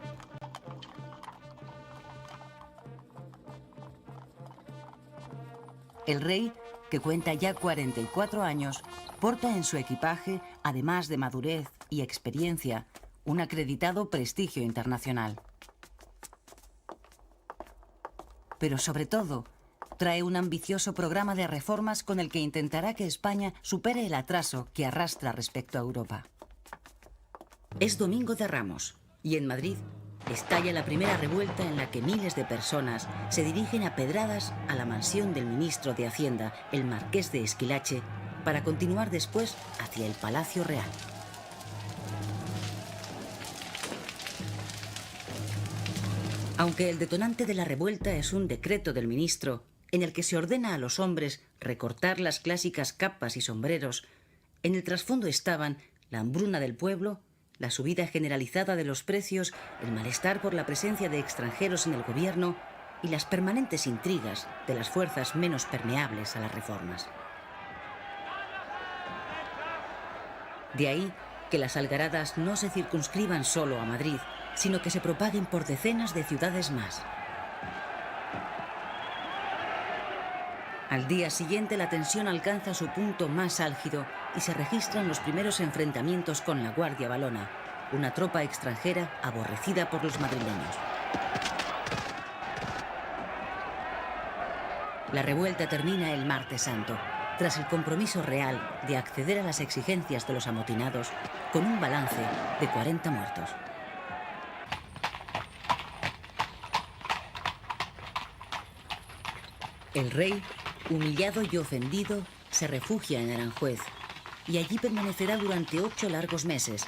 El rey que cuenta ya 44 años, porta en su equipaje, además de madurez y experiencia, un acreditado prestigio internacional. Pero sobre todo, trae un ambicioso programa de reformas con el que intentará que España supere el atraso que arrastra respecto a Europa. Es Domingo de Ramos y en Madrid estalla la primera revuelta en la que miles de personas se dirigen a pedradas a la mansión del ministro de Hacienda, el marqués de Esquilache, para continuar después hacia el Palacio Real. Aunque el detonante de la revuelta es un decreto del ministro en el que se ordena a los hombres recortar las clásicas capas y sombreros, en el trasfondo estaban la hambruna del pueblo, la subida generalizada de los precios, el malestar por la presencia de extranjeros en el gobierno y las permanentes intrigas de las fuerzas menos permeables a las reformas. De ahí que las algaradas no se circunscriban solo a Madrid, sino que se propaguen por decenas de ciudades más. Al día siguiente la tensión alcanza su punto más álgido y se registran los primeros enfrentamientos con la Guardia Valona, una tropa extranjera aborrecida por los madrileños. La revuelta termina el Martes Santo, tras el compromiso real de acceder a las exigencias de los amotinados, con un balance de 40 muertos. El rey, humillado y ofendido, se refugia en Aranjuez y allí permanecerá durante 8 largos meses,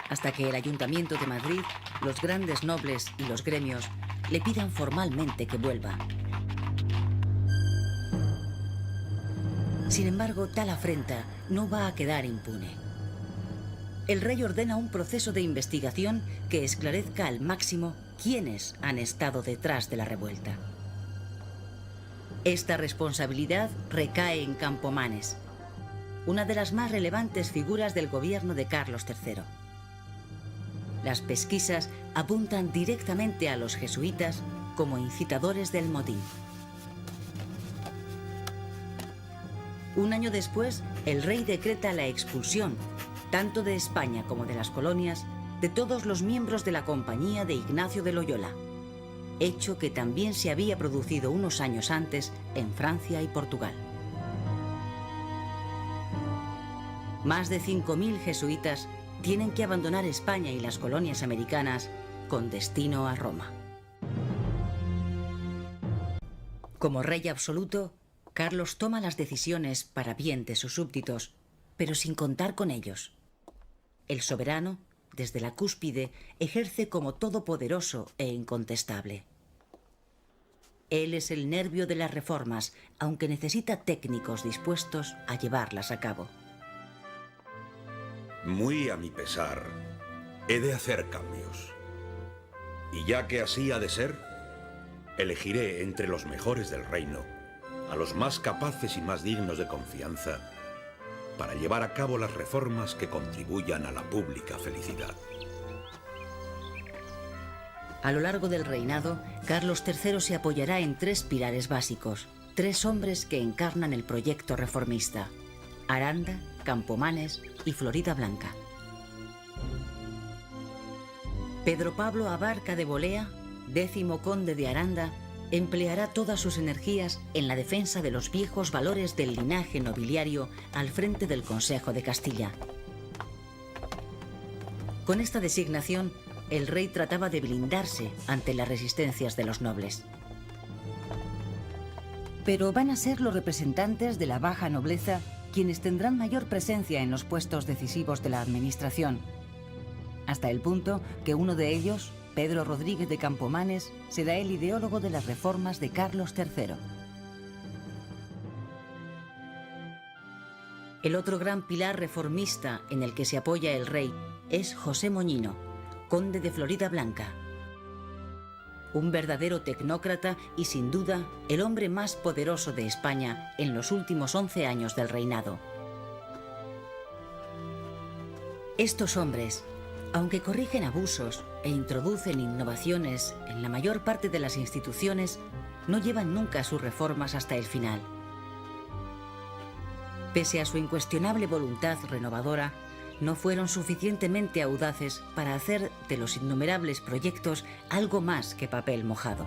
hasta que el Ayuntamiento de Madrid, los grandes nobles y los gremios le pidan formalmente que vuelva. Sin embargo, tal afrenta no va a quedar impune. El rey ordena un proceso de investigación que esclarezca al máximo quiénes han estado detrás de la revuelta. Esta responsabilidad recae en Campomanes, una de las más relevantes figuras del gobierno de Carlos III. Las pesquisas apuntan directamente a los jesuitas como incitadores del motín. Un año después, el rey decreta la expulsión, tanto de España como de las colonias, de todos los miembros de la compañía de Ignacio de Loyola, hecho que también se había producido unos años antes en Francia y Portugal. Más de 5.000 jesuitas tienen que abandonar España y las colonias americanas con destino a Roma. Como rey absoluto, Carlos toma las decisiones para bien de sus súbditos, pero sin contar con ellos. El soberano, desde la cúspide, ejerce como todopoderoso e incontestable. Él es el nervio de las reformas, aunque necesita técnicos dispuestos a llevarlas a cabo. Muy a mi pesar, he de hacer cambios. Y ya que así ha de ser, elegiré entre los mejores del reino a los más capaces y más dignos de confianza para llevar a cabo las reformas que contribuyan a la pública felicidad. A lo largo del reinado, Carlos III se apoyará en 3 pilares básicos, 3 hombres que encarnan el proyecto reformista: Aranda, Campomanes y Floridablanca. Pedro Pablo Abarca de Bolea, 10º conde de Aranda, empleará todas sus energías en la defensa de los viejos valores del linaje nobiliario al frente del Consejo de Castilla. Con esta designación, el rey trataba de blindarse ante las resistencias de los nobles. Pero van a ser los representantes de la baja nobleza quienes tendrán mayor presencia en los puestos decisivos de la administración, hasta el punto que uno de ellos, Pedro Rodríguez de Campomanes, será el ideólogo de las reformas de Carlos III. El otro gran pilar reformista en el que se apoya el rey es José Moñino, conde de Floridablanca. Un verdadero tecnócrata y sin duda el hombre más poderoso de España en los últimos 11 años del reinado. Estos hombres, aunque corrigen abusos e introducen innovaciones en la mayor parte de las instituciones, no llevan nunca sus reformas hasta el final. Pese a su incuestionable voluntad renovadora, no fueron suficientemente audaces para hacer de los innumerables proyectos algo más que papel mojado.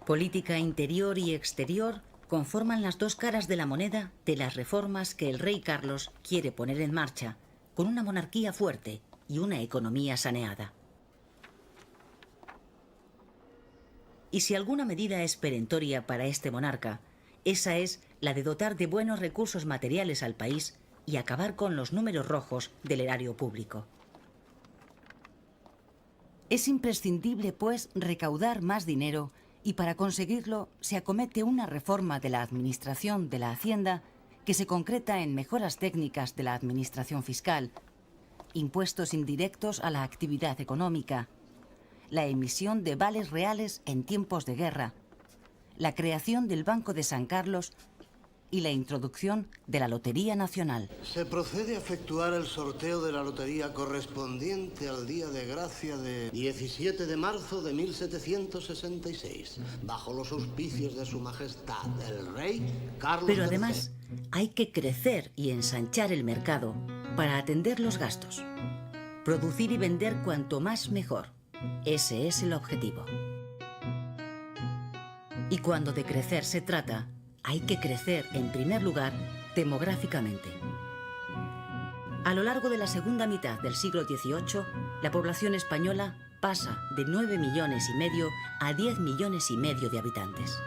Política interior y exterior conforman las dos caras de la moneda de las reformas que el rey Carlos quiere poner en marcha, con una monarquía fuerte y una economía saneada. Y si alguna medida es perentoria para este monarca, esa es la de dotar de buenos recursos materiales al país y acabar con los números rojos del erario público. Es imprescindible, pues, recaudar más dinero y para conseguirlo se acomete una reforma de la administración de la Hacienda que se concreta en mejoras técnicas de la administración fiscal, impuestos indirectos a la actividad económica, la emisión de vales reales en tiempos de guerra, la creación del Banco de San Carlos y la introducción de la Lotería Nacional. Se procede a efectuar el sorteo de la lotería correspondiente al día de gracia de 17 de marzo de 1766, bajo los auspicios de Su Majestad, el Rey Carlos III. Pero además hay que crecer y ensanchar el mercado para atender los gastos. Producir y vender cuanto más mejor. Ese es el objetivo. Y cuando de crecer se trata, hay que crecer, en primer lugar, demográficamente. A lo largo de la segunda mitad del siglo XVIII, la población española pasa de 9,5 millones a 10,5 millones de habitantes.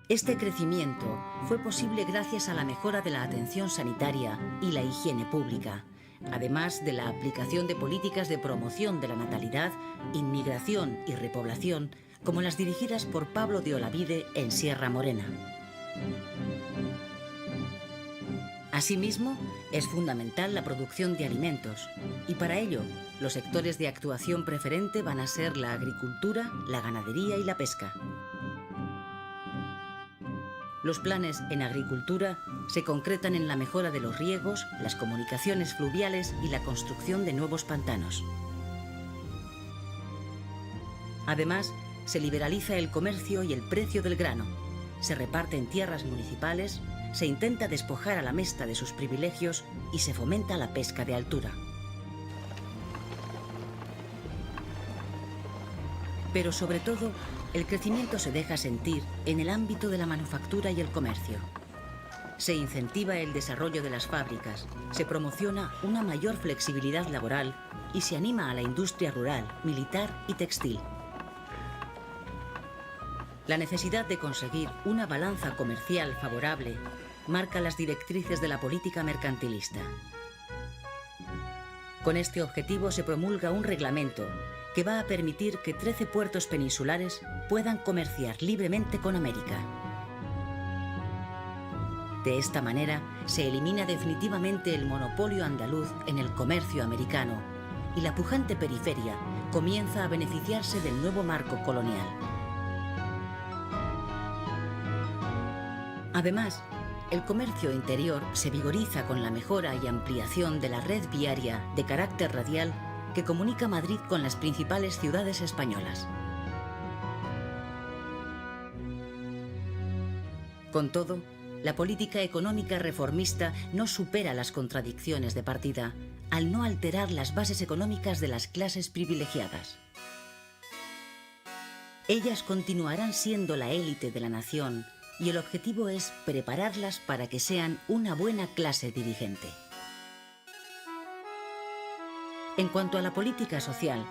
Este crecimiento fue posible gracias a la mejora de la atención sanitaria y la higiene pública, además de la aplicación de políticas de promoción de la natalidad, inmigración y repoblación, como las dirigidas por Pablo de Olavide en Sierra Morena. Asimismo, es fundamental la producción de alimentos, y para ello, los sectores de actuación preferente van a ser la agricultura, la ganadería y la pesca. Los planes en agricultura se concretan en la mejora de los riegos, las comunicaciones fluviales y la construcción de nuevos pantanos. Además, se liberaliza el comercio y el precio del grano, se reparten tierras municipales, se intenta despojar a la Mesta de sus privilegios y se fomenta la pesca de altura. Pero sobre todo, el crecimiento se deja sentir en el ámbito de la manufactura y el comercio. Se incentiva el desarrollo de las fábricas, se promociona una mayor flexibilidad laboral y se anima a la industria rural, militar y textil. La necesidad de conseguir una balanza comercial favorable marca las directrices de la política mercantilista. Con este objetivo se promulga un reglamento que va a permitir que 13 puertos peninsulares puedan comerciar libremente con América. De esta manera se elimina definitivamente el monopolio andaluz en el comercio americano y la pujante periferia comienza a beneficiarse del nuevo marco colonial. Además, el comercio interior se vigoriza con la mejora y ampliación de la red viaria de carácter radial que comunica Madrid con las principales ciudades españolas. Con todo, la política económica reformista no supera las contradicciones de partida al no alterar las bases económicas de las clases privilegiadas. Ellas continuarán siendo la élite de la nación y el objetivo es prepararlas para que sean una buena clase dirigente. En cuanto a la política social,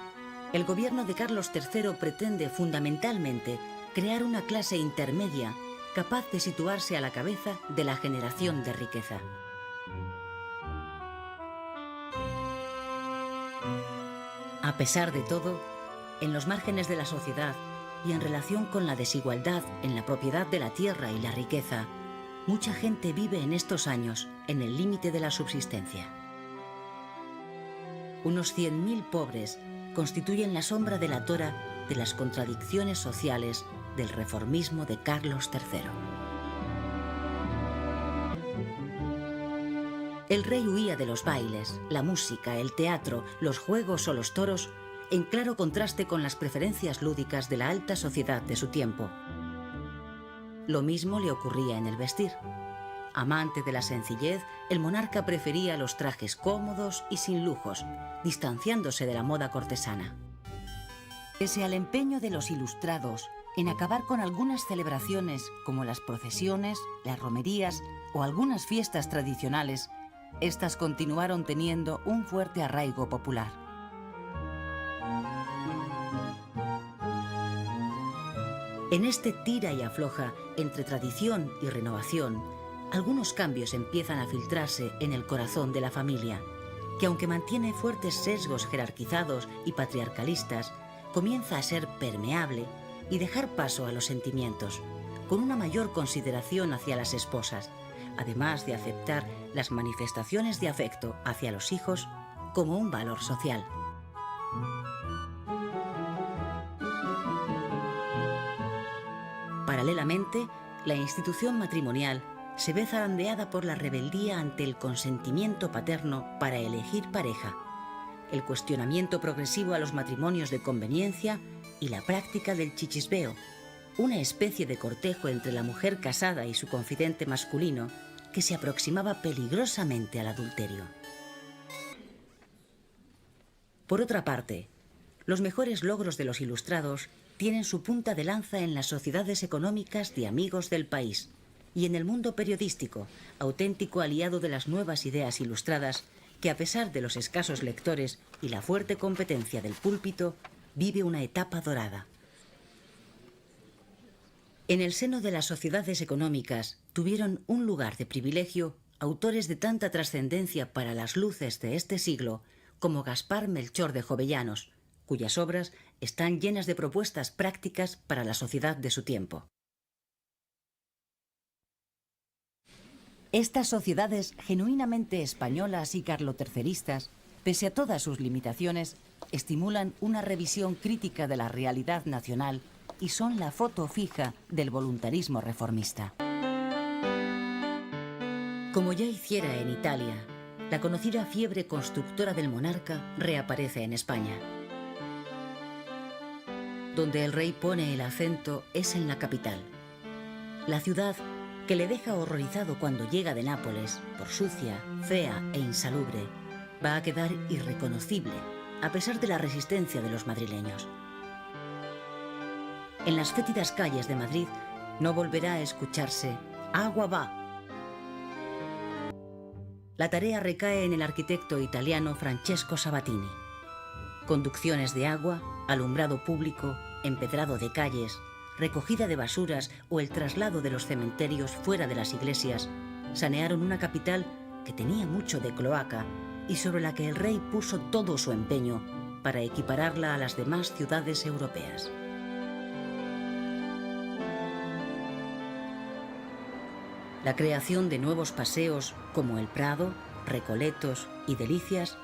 el gobierno de Carlos III pretende fundamentalmente crear una clase intermedia capaz de situarse a la cabeza de la generación de riqueza. A pesar de todo, en los márgenes de la sociedad y en relación con la desigualdad en la propiedad de la tierra y la riqueza, mucha gente vive en estos años en el límite de la subsistencia. Unos 100.000 pobres constituyen la sombra delatora de las contradicciones sociales del reformismo de Carlos III. El rey huía de los bailes, la música, el teatro, los juegos o los toros, en claro contraste con las preferencias lúdicas de la alta sociedad de su tiempo. Lo mismo le ocurría en el vestir. Amante de la sencillez, el monarca prefería los trajes cómodos y sin lujos, distanciándose de la moda cortesana. Pese al empeño de los ilustrados en acabar con algunas celebraciones como las procesiones, las romerías o algunas fiestas tradicionales, estas continuaron teniendo un fuerte arraigo popular. En este tira y afloja entre tradición y renovación, algunos cambios empiezan a filtrarse en el corazón de la familia, que aunque mantiene fuertes sesgos jerarquizados y patriarcalistas, comienza a ser permeable y dejar paso a los sentimientos, con una mayor consideración hacia las esposas, además de aceptar las manifestaciones de afecto hacia los hijos como un valor social. Paralelamente, la institución matrimonial se ve zarandeada por la rebeldía ante el consentimiento paterno para elegir pareja, el cuestionamiento progresivo a los matrimonios de conveniencia y la práctica del chichisbeo, una especie de cortejo entre la mujer casada y su confidente masculino que se aproximaba peligrosamente al adulterio. Por otra parte, los mejores logros de los ilustrados tienen su punta de lanza en las sociedades económicas de amigos del país y en el mundo periodístico, auténtico aliado de las nuevas ideas ilustradas, que a pesar de los escasos lectores y la fuerte competencia del púlpito, vive una etapa dorada. En el seno de las sociedades económicas tuvieron un lugar de privilegio autores de tanta trascendencia para las luces de este siglo como Gaspar Melchor de Jovellanos, cuyas obras están llenas de propuestas prácticas para la sociedad de su tiempo. Estas sociedades genuinamente españolas y carloterceristas, pese a todas sus limitaciones, estimulan una revisión crítica de la realidad nacional y son la foto fija del voluntarismo reformista. Como ya hiciera en Italia, la conocida fiebre constructora del monarca reaparece en España. Donde el rey pone el acento es en la capital. La ciudad que le deja horrorizado cuando llega de Nápoles, por sucia, fea e insalubre, va a quedar irreconocible, a pesar de la resistencia de los madrileños. En las fétidas calles de Madrid no volverá a escucharse «agua va». La tarea recae en el arquitecto italiano Francesco Sabatini. Conducciones de agua, alumbrado público, empedrado de calles, recogida de basuras o el traslado de los cementerios fuera de las iglesias, sanearon una capital que tenía mucho de cloaca y sobre la que el rey puso todo su empeño para equipararla a las demás ciudades europeas. La creación de nuevos paseos como el Prado, Recoletos y Delicias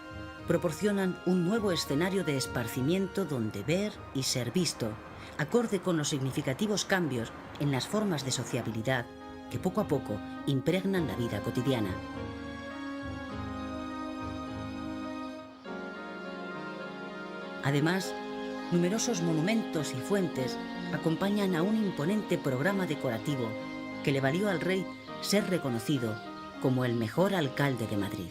proporcionan un nuevo escenario de esparcimiento donde ver y ser visto, acorde con los significativos cambios en las formas de sociabilidad que poco a poco impregnan la vida cotidiana. Además, numerosos monumentos y fuentes acompañan a un imponente programa decorativo que le valió al rey ser reconocido como el mejor alcalde de Madrid.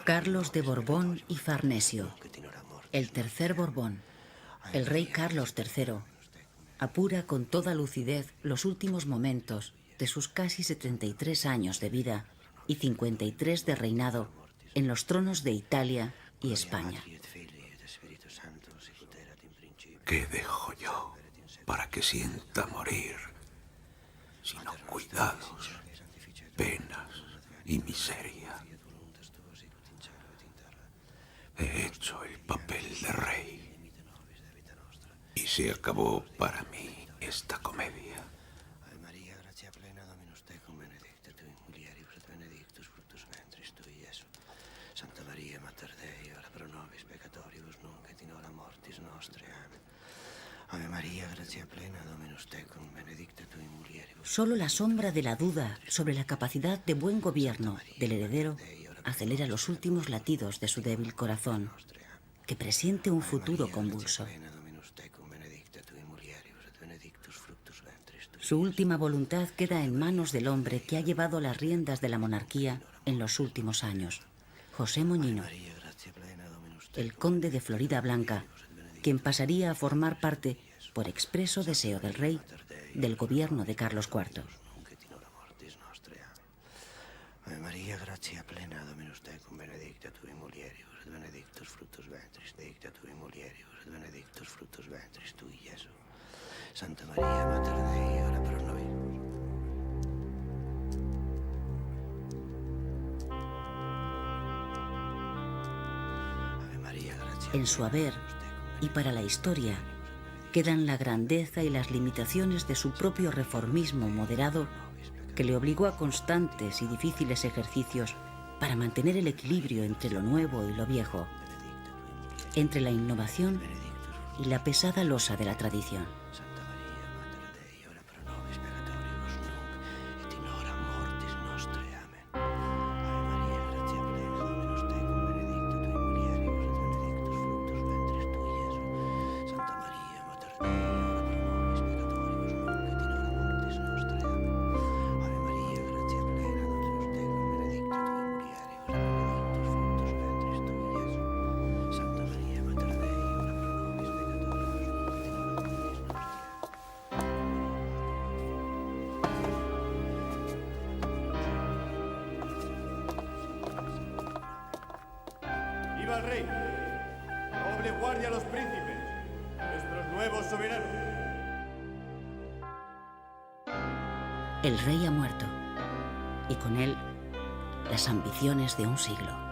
Carlos de Borbón y Farnesio, el tercer Borbón, el rey Carlos III, apura con toda lucidez los últimos momentos de sus casi 73 años de vida y 53 de reinado en los tronos de Italia y España. ¿Qué dejo yo para que sienta morir? Sino cuidados, penas y miseria. He hecho el papel de rey y se acabó para mí esta comedia. Santa Maria, Mater Dei, ora pro nobis peccatoribus nunc et in hora mortis nostre. Amen. Ave Maria. María, gracia plena, Dominus tecum, benedicta tu in mulieribus. Solo la sombra de la duda sobre la capacidad de buen gobierno del heredero acelera los últimos latidos de su débil corazón, que presiente un futuro convulso. Su última voluntad queda en manos del hombre que ha llevado las riendas de la monarquía en los últimos años, José Moñino, el conde de Florida Blanca, quien pasaría a formar parte, por expreso deseo del rey, del gobierno de Carlos IV. Ave María, gracia plena, Dominus tecum, benedicta tu in mulieribus, et benedictus fructus ventris, benedicta tu in mulieribus, et benedictus fructus ventris tui, Iesu. Santa María, Mater Dei, ora pro nobis. Ave María, gracia En su haber, y para la historia, quedan la grandeza y las limitaciones de su propio reformismo moderado, que le obligó a constantes y difíciles ejercicios para mantener el equilibrio entre lo nuevo y lo viejo, entre la innovación y la pesada losa de la tradición. Santa María, Mater Dei, ora pro nobis peccatoribus nunc, et in hora mortis nostre. Amen. Ave María, gratia plena, Dominus tecum, benedicta tu in mulieribus, et benedictus fructus ventris tui, Iesu. Santa María, Mater Dei, ora pro nobis peccatoribus nunc, et in hora mortis nostre. Amen. Ave María, gratia plena, Dominus tecum, benedicta tu in mulieribus, et benedictus fructus ventris tui, Iesu. Santa María, Mater Dei, ora pro nobis peccatoribus nunc, et in hora mortis nostre. ¡Viva el rey! ¡Noble guardia a los príncipes! ¡Nuestros nuevos soberanos! El rey ha muerto, y con él las ambiciones de un siglo.